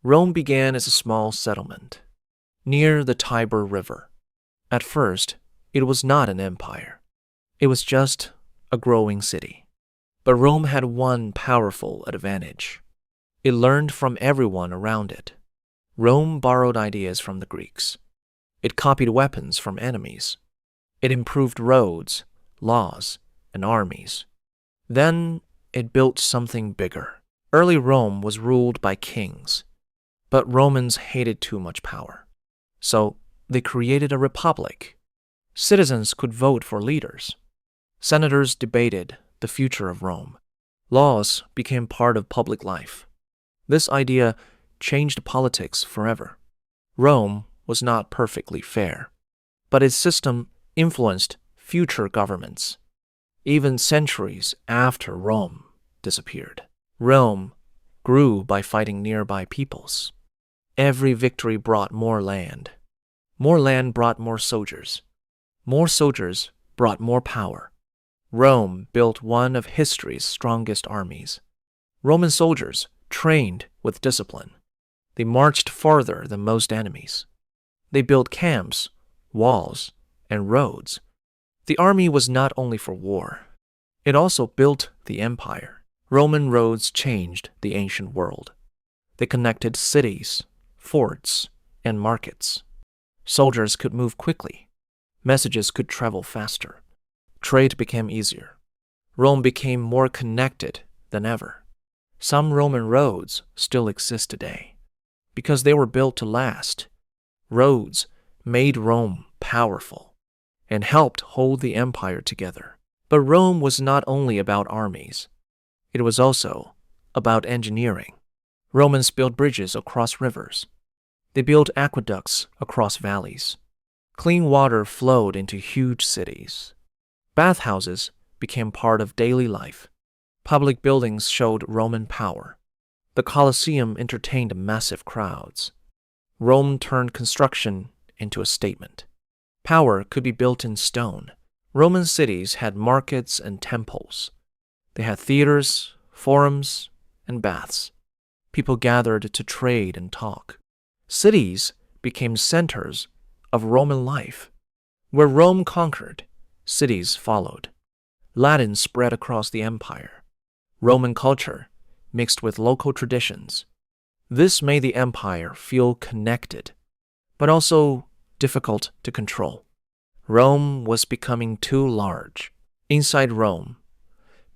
Rome began as a small settlement near the Tiber River. At first, it was not an empire. It was just a growing city. But Rome had one powerful advantage. It learned from everyone around it. Rome borrowed ideas from the Greeks. It copied weapons from enemies. It improved roads, laws, and armies. Then it built something bigger. Early Rome was ruled by kings, but Romans hated too much power. So they created a republic. Citizens could vote for leaders. Senators debated the future of Rome. Laws became part of public life. This idea changed politics forever. Rome was not perfectly fair, but its system influenced future governments. Even centuries after Rome disappeared, Rome grew by fighting nearby peoples. Every victory brought more land. More land brought more soldiers. More soldiers brought more power. Rome built one of history's strongest armies. Roman soldiers trained with discipline. They marched farther than most enemies. They built camps, walls, and roads. The army was not only for war. It also built the empire. Roman roads changed the ancient world. They connected cities, forts, and markets. Soldiers could move quickly. Messages could travel faster. Trade became easier. Rome became more connected than ever. Some Roman roads still exist today because they were built to last. Roads made Rome powerful and helped hold the empire together. But Rome was not only about armies. It was also about engineering. Romans built bridges across rivers. They built aqueducts across valleys. Clean water flowed into huge cities. Bathhouses became part of daily life. Public buildings showed Roman power. The Colosseum entertained massive crowds. Rome turned construction into a statement. Power could be built in stone. Roman cities had markets and temples. They had theaters, forums, and baths. People gathered to trade and talk. Cities became centers of Roman life. Where Rome conquered, cities followed. Latin spread across the empire. Roman culture mixed with local traditions. This made the empire feel connected, but also difficult to control. Rome was becoming too large. Inside Rome,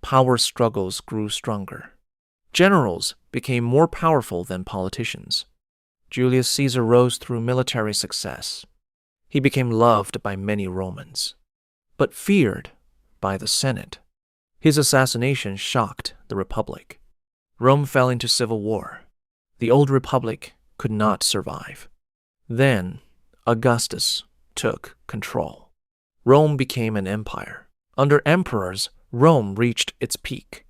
power struggles grew stronger. Generals became more powerful than politicians. Julius Caesar rose through military success. He became loved by many Romans, but feared by the Senate. His assassination shocked the Republic. Rome fell into civil war. The old Republic could not survive. Then Augustus took control. Rome became an empire. Under emperors, Rome reached its peak.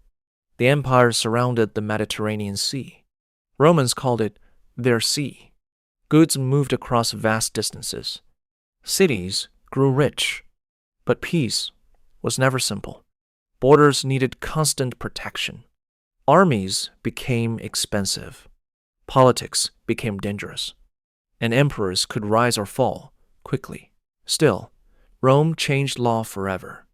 The empire surrounded the Mediterranean Sea. Romans called it their sea. Goods moved across vast distances. Cities grew rich, but peace was never simple. Borders needed constant protection. Armies became expensive. Politics became dangerous, and emperors could rise or fall quickly. Still, Rome changed law forever.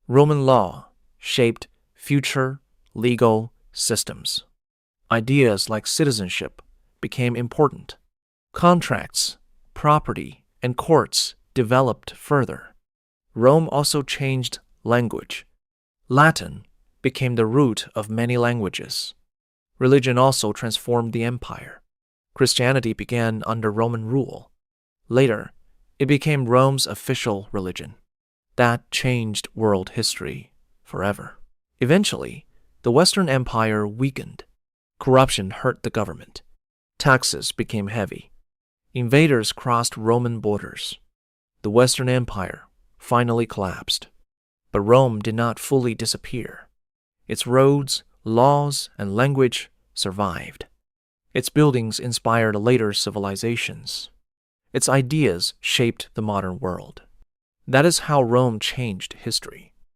Roman law shaped future legal systems. Ideas like citizenship became important. Contracts, property, and courts developed further. Rome also changed language. Latin became the root of many languages. Religion also transformed the empire. Christianity began under Roman rule. Later, it became Rome's official religion. That changed world history forever. Eventually, the Western Empire weakened. Corruption hurt the government. Taxes became heavy. Invaders crossed Roman borders. The Western Empire finally collapsed. But Rome did not fully disappear. Its roads, laws, and language survived. Its buildings inspired later civilizations. Its ideas shaped the modern world. That is how Rome changed history.